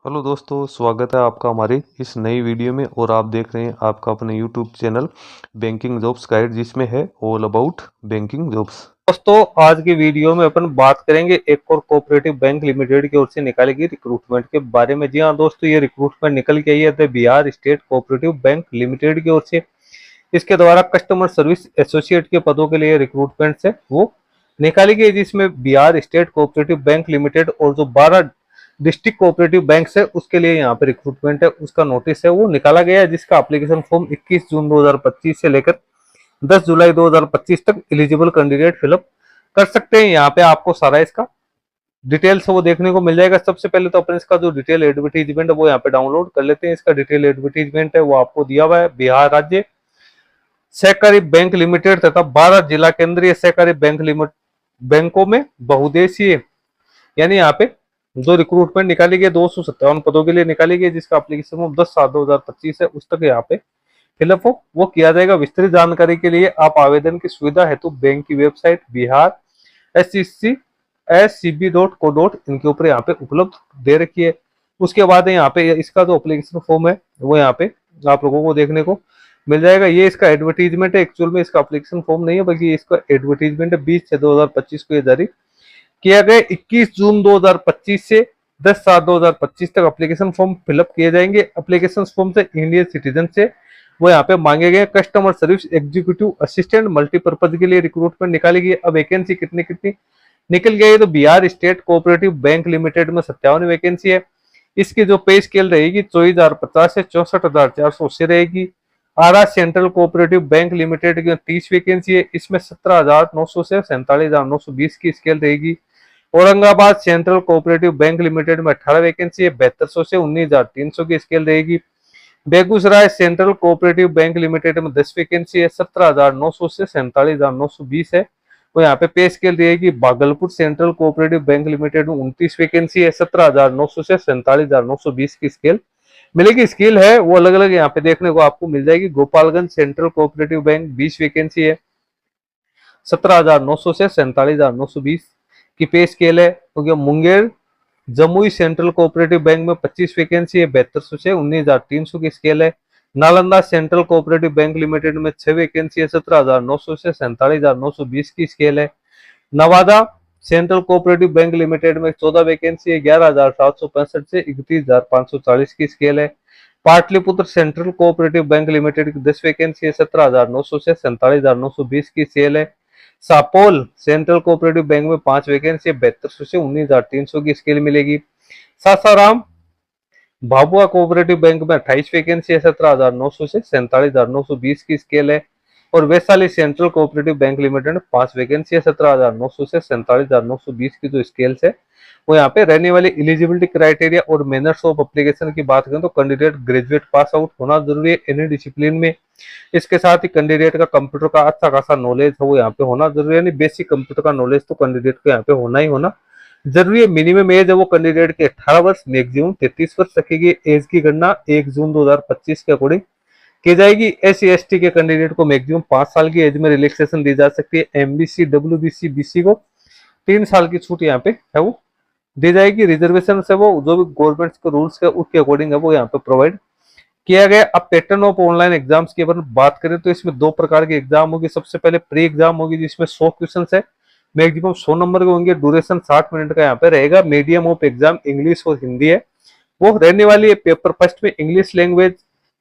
Hello दोस्तों, स्वागत है आपका हमारी इस नई वीडियो में। और आप देख रहे हैं आपका अपने YouTube channel banking jobs guide, जिसमें है ऑल अबाउट बैंकिंग जॉब्स। दोस्तों, आज की वीडियो में अपन बात करेंगे एक और कोऑपरेटिव बैंक लिमिटेड की ओर से निकाली गई रिक्रूटमेंट के बारे में। जी हाँ दोस्तों, ये रिक्रूटमेंट निकल के आई है the Bihar state cooperative bank limited की ओर से। इसके द्वारा कस्टमर सर्विस एसोसिएट के पदों के लिए रिक्रूटमेंट है वो निकाली गई, जिसमें Bihar state cooperative bank limited और जो 12 डिस्ट्रिक्ट कोऑपरेटिव बैंक है उसके लिए यहाँ पे रिक्रूटमेंट है, उसका नोटिस है वो निकाला गया है, जिसका एप्लीकेशन फॉर्म 21 जून 2025 से लेकर 10 जुलाई 2025 तक एलिजिबल कैंडिडेट फिलअप कर सकते हैं। यहाँ पे आपको सारा इसका डिटेल्स वो देखने को मिल जाएगा। सबसे पहले तो अपन इसका जो डिटेल एडवर्टीजमेंट है वो यहाँ पे डाउनलोड कर लेते हैं। इसका डिटेल एडवर्टीजमेंट है वो आपको दिया हुआ है। बिहार राज्य सहकारी बैंक लिमिटेड तथा 12 जिला केंद्रीय सहकारी बैंक लिमिटेड बैंकों में बहुउद्देशीय, यानी यहाँ पे जो रिक्रूटमेंट निकाली गई 257 पदों के लिए निकाली गई, जिसका एप्लीकेशन फॉर्म 10/7/2025 है उस तक यहाँ पे फिलअप हो वो किया जाएगा। विस्तृत जानकारी के लिए आप आवेदन की सुविधा हेतु बैंक की वेबसाइट बिहार SCB.co.in के ऊपर यहाँ पे उपलब्ध दे रखी है। उसके बाद यहाँ पे इसका जो एप्लीकेशन फॉर्म है वो यहाँ पे आप लोगों को देखने को मिल जाएगा। ये इसका एडवर्टीजमेंट है, एक्चुअल में इसका एप्लीकेशन फॉर्म नहीं है बल्कि इसका एडवर्टीजमेंट है। 20/6/2025 को ये जारी किया गया। 21 जून 2025 से 10/7/2025 तक एप्लीकेशन फॉर्म फिलअप किए जाएंगे। एप्लीकेशन फॉर्म से इंडियन सिटीजन से वो यहाँ पे मांगे गए। Customer service executive assistant multipurpose के लिए रिक्रूटमेंट निकाली गई। अब वैकेंसी कितनी कितनी निकल गई है तो Bihar state cooperative bank limited में 57 वैकेंसी है। इसकी जो पे स्केल रहेगी 24,050 से 64,480 रहेगी। आरा सेंट्रल कोऑपरेटिव बैंक लिमिटेड की 30 वैकेंसी है, इसमें 17,900 से 47,920 की स्केल रहेगी। Aurangabad central cooperative bank limited में 18 वैकेंसी है, 7200 से 19,300 की स्केल रहेगी। Begusarai central cooperative bank limited में 10 वैकेंसी है, 17,900 से 47,920 है, तो यहाँ पे स्केल रहेगी। Bhagalpur central cooperative bank limited में 29 वैकेंसी है, 17,900 से 47,920 की स्केल मिलेगी। स्केल है वो अलग अलग यहाँ पे देखने को आपको मिल जाएगी। Gopalganj central cooperative bank 20 vacancy है, 17,900 से 47,920 की पे स्केल है। क्योंकि Munger Jamui central cooperative bank में 25 वैकेंसी है, 7200 से 19,300 की स्केल है। Nalanda central cooperative bank limited में 6 वैकेंसी है, 17,900 से 47,920 की स्केल है। Nawada central cooperative bank limited में 14 वैकेंसी है, 11,765 से 31,540 की स्केल है। Pataliputra central cooperative bank limited की 10 वैकेंसी है, 17,900 से 47,920 की सेल है। सापोल सेंट्रल कोऑपरेटिव बैंक में 5 वैकेंसी है, 7200 से 19,300 की स्केल मिलेगी। सासाराम भाभुआ कोऑपरेटिव बैंक में 28 वैकेंसी है, 17,900 से 47,920 की स्केल है। और Vaishali central cooperative bank limited में 5 वैकेंसी है, 17,900 से 47,920 की जो स्केल्स है वो यहाँ पे रहने वाली। एलिजिबिलिटी क्राइटेरिया और मैनर्स ऑफ एप्लीकेशन की बात करें तो कैंडिडेट ग्रेजुएट पास आउट होना जरूरी है एनी डिसिप्लिन में। इसके साथ ही कैंडिडेट का कंप्यूटर का अच्छा खासा नॉलेज है वो यहाँ पे होना जरूरी है, यानी बेसिक कंप्यूटर का नॉलेज तो कैंडिडेट को यहाँ पे होना ही होना जरूरी है। मिनिमम एज है वो कैंडिडेट के 18 वर्ष, मैक्सिमम 33 वर्ष रखेगी। एज की गणना 1 जून 2025 के अकॉर्डिंग की जाएगी। SC/ST के कैंडिडेट को मैक्सिमम 5 साल की एज में रिलैक्सेशन दी जा सकती है। MBC WBC BC को 3 साल की छूट यहाँ पे है वो दी जाएगी। रिजर्वेशन से वो जो भी गवर्नमेंट के रूल्स है उसके अकॉर्डिंग है वो यहाँ पे प्रोवाइड किया गया। अब पैटर्न ऑफ ऑनलाइन एग्जाम्स की अगर बात करें तो इसमें 2 प्रकार की एग्जाम होगी। सबसे पहले प्री एग्जाम होगी जिसमें 100 क्वेश्चन है, मैक्सिमम 100 नंबर के होंगे। ड्यूरेशन 60 मिनट का यहाँ पे रहेगा। मीडियम ऑफ एग्जाम इंग्लिश और हिंदी है वो रहने वाली है। पेपर फर्स्ट में इंग्लिश लैंग्वेज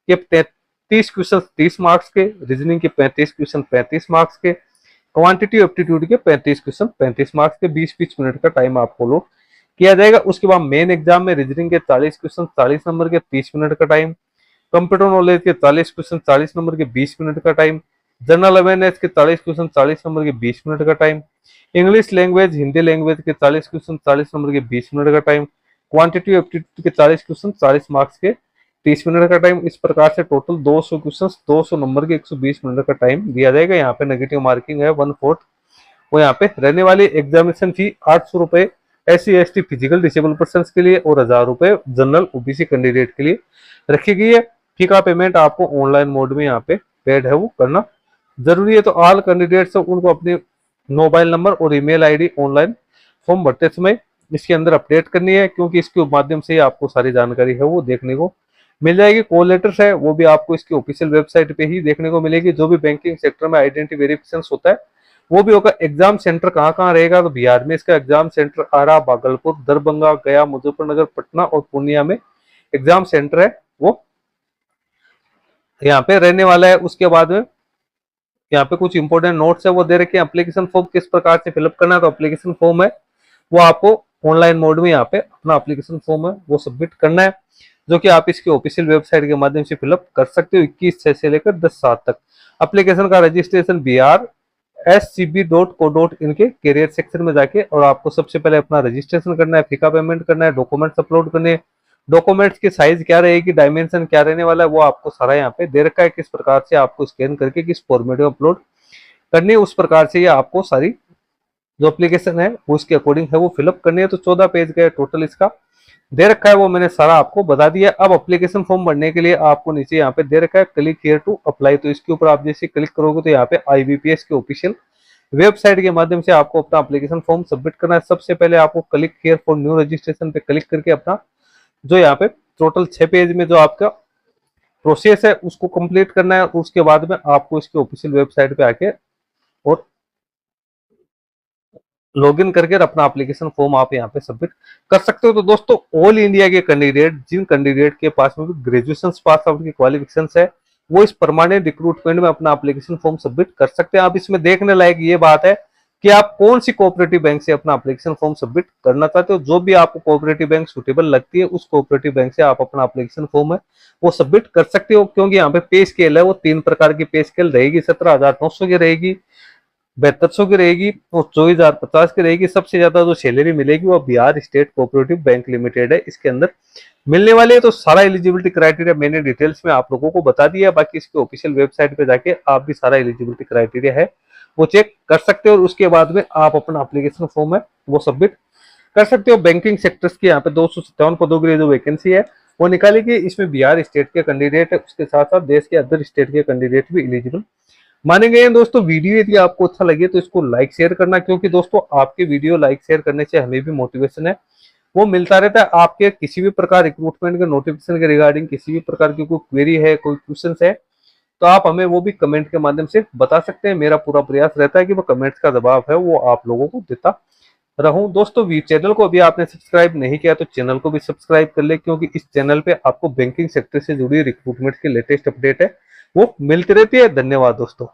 के 33 क्वेश्चन 30 मार्क्स के, रीजनिंग के 35 क्वेश्चन 35 मार्क्स के, क्वांटिटी एप्टीट्यूड के 35 क्वेश्चन 35 मार्क्स के। 20-20 मिनट का टाइम आपको लो किया जाएगा। उसके बाद मेन एग्जाम में रीजनिंग के 40 क्वेश्चन 40 नंबर के 30 मिनट का टाइम, कंप्यूटर नॉलेज के 40 क्वेश्चन 40 नंबर के 20 मिनट का टाइम, जनरल अवेयरनेस के 40 क्वेश्चन 40 नंबर के 20 मिनट का time, English language Hindi language के 40 क्वेश्चन 40 नंबर के 20 मिनट का टाइम, क्वांटिटी एप्टीट्यूड के 40 क्वेश्चन 40 मार्क्स के 30 मिनट का टाइम। इस प्रकार से टोटल 200 क्वेश्चन 200 नंबर के 120 मिनट का टाइम दिया जाएगा। यहाँ पे नेगेटिव मार्किंग है 1/4 वो यहाँ पे रहने वाली। एग्जामिनेशन फी 800 रुपए SC/ST फिजिकल डिसेबल पर्सन के लिए और 1,000 रुपए जनरल OBC कैंडिडेट के लिए रखी गई है। फी का पेमेंट आपको ऑनलाइन मोड में यहाँ पे पेड है वो करना जरूरी है। तो ऑल कैंडिडेट्स उनको अपने मोबाइल नंबर और ईमेल ID ऑनलाइन फॉर्म भरते समय इसके अंदर अपडेट करनी है, क्योंकि इसके माध्यम से ही आपको सारी जानकारी है वो देखने को मिल जाएगी। कॉल लेटर्स है वो भी आपको इसकी ऑफिशियल वेबसाइट पे ही देखने को मिलेगी। जो भी बैंकिंग सेक्टर में आइडेंटिटी वेरिफिकेशन होता है वो भी होगा। एग्जाम सेंटर कहाँ कहाँ रहेगा, तो बिहार में इसका एग्जाम सेंटर आरा, भागलपुर, दरभंगा, गया, मुजफ्फरनगर, पटना और पूर्णिया में एग्जाम सेंटर है वो यहाँ पे रहने वाला है। उसके बाद में यहाँ पे कुछ इंपॉर्टेंट नोट्स है वो दे रखे हैं। एप्लीकेशन फॉर्म किस प्रकार से फिलअप करना है, तो एप्लीकेशन फॉर्म है वो आपको ऑनलाइन मोड में यहाँ पे अपना एप्लीकेशन फॉर्म है वो सबमिट करना है, जो कि आप इसकी ऑफिशियल वेबसाइट के माध्यम से फिलअप कर सकते हो 21/6 से लेकर 10/7 तक। एप्लीकेशन का रजिस्ट्रेशन BRSCB.co.in के कैरियर सेक्शन में जाके, और आपको सबसे पहले अपना रजिस्ट्रेशन करना है, फीका पेमेंट करना है, डॉक्यूमेंट्स अपलोड करने हैं। डॉक्यूमेंट्स की साइज क्या रहेगी, डायमेंशन क्या रहने वाला है वो आपको सारा यहाँ पे दे रखा है। किस प्रकार से आपको स्कैन करके किस फॉर्मेट में अपलोड करनी है, उस प्रकार से ये आपको सारी जो एप्लीकेशन है वो उसके अकॉर्डिंग है वो फिलअप करनी है। तो 14 पेज का टोटल इसका दे रखा है वो मैंने सारा आपको बता दिया। अब एप्लीकेशन फॉर्म भरने के लिए आपको नीचे यहाँ पे दे रखा है क्लिक हियर टू अप्लाई, तो इसके ऊपर आप जैसे क्लिक करोगे तो यहाँ पे IBPS के ऑफिशियल वेबसाइट के माध्यम से आपको अपना एप्लीकेशन फॉर्म सबमिट करना है। सबसे पहले आपको click here for new registration पे क्लिक करके अपना जो यहाँ पे टोटल 6 पेज में जो आपका प्रोसेस है उसको कंप्लीट करना है। उसके बाद में आपको इसके ऑफिशियल वेबसाइट पे आके और लॉगिन करके अपना एप्लीकेशन फॉर्म आप यहाँ पे सबमिट कर सकते हो। तो दोस्तों ऑल इंडिया के कैंडिडेट, जिन कैंडिडेट के पास में भी ग्रेजुएशन पास आउट की क्वालिफिकेशन है, वो इस परमानेंट रिक्रूटमेंट में अपना एप्लीकेशन फॉर्म सबमिट कर सकते हैं। अब इसमें देखने लायक ये बात है कि आप कौन सी कोऑपरेटिव बैंक से अपना एप्लीकेशन फॉर्म सबमिट करना चाहते हो। जो भी आपको कोऑपरेटिव बैंक सुटेबल लगती है उस कोऑपरेटिव बैंक से आप अपना एप्लीकेशन फॉर्म है वो सबमिट कर सकते हो। क्योंकि यहाँ पे पे स्केल है वो 3 प्रकार की पे स्केल रहेगी। 17,900 की रहेगी, 7200 की रहेगी और 24,050 की रहेगी। सबसे ज्यादा जो सैलरी मिलेगी वो Bihar state cooperative bank limited है इसके अंदर मिलने वाली है। तो सारा एलिजिबिलिटी क्राइटेरिया मैंने डिटेल्स में आप लोगों को बता दिया। बाकी इसके ऑफिशियल वेबसाइट पे जाके आप भी सारा एलिजिबिलिटी क्राइटेरिया है वो चेक कर सकते हो, और उसके बाद में आप अपना एप्लीकेशन फॉर्म है वो सबमिट कर सकते हो। बैंकिंग सेक्टर्स की यहाँ पे 257 पदों के लिए जो वैकेंसी है वो निकाली गई। इसमें बिहार स्टेट के कैंडिडेट है, उसके साथ साथ देश के अदर स्टेट के कैंडिडेट भी एलिजिबल माने गए हैं। दोस्तों वीडियो यदि आपको अच्छा लगे तो इसको लाइक शेयर करना, क्योंकि दोस्तों आपके वीडियो लाइक शेयर करने से हमें भी मोटिवेशन है वो मिलता रहता है। आपके किसी भी प्रकार रिक्रूटमेंट के नोटिफिकेशन के रिगार्डिंग किसी भी प्रकार की कोई क्वेरी है, कोई क्वेश्चन है, तो आप हमें वो भी कमेंट के माध्यम से बता सकते हैं। मेरा पूरा प्रयास रहता है कि वो कमेंट्स का जवाब है वो आप लोगों को देता रहूं। दोस्तों चैनल को अभी आपने सब्सक्राइब नहीं किया तो चैनल को भी सब्सक्राइब कर ले, क्योंकि इस चैनल पे आपको बैंकिंग सेक्टर से जुड़ी रिक्रूटमेंट की लेटेस्ट अपडेट है वो मिलती रहती है। धन्यवाद दोस्तों।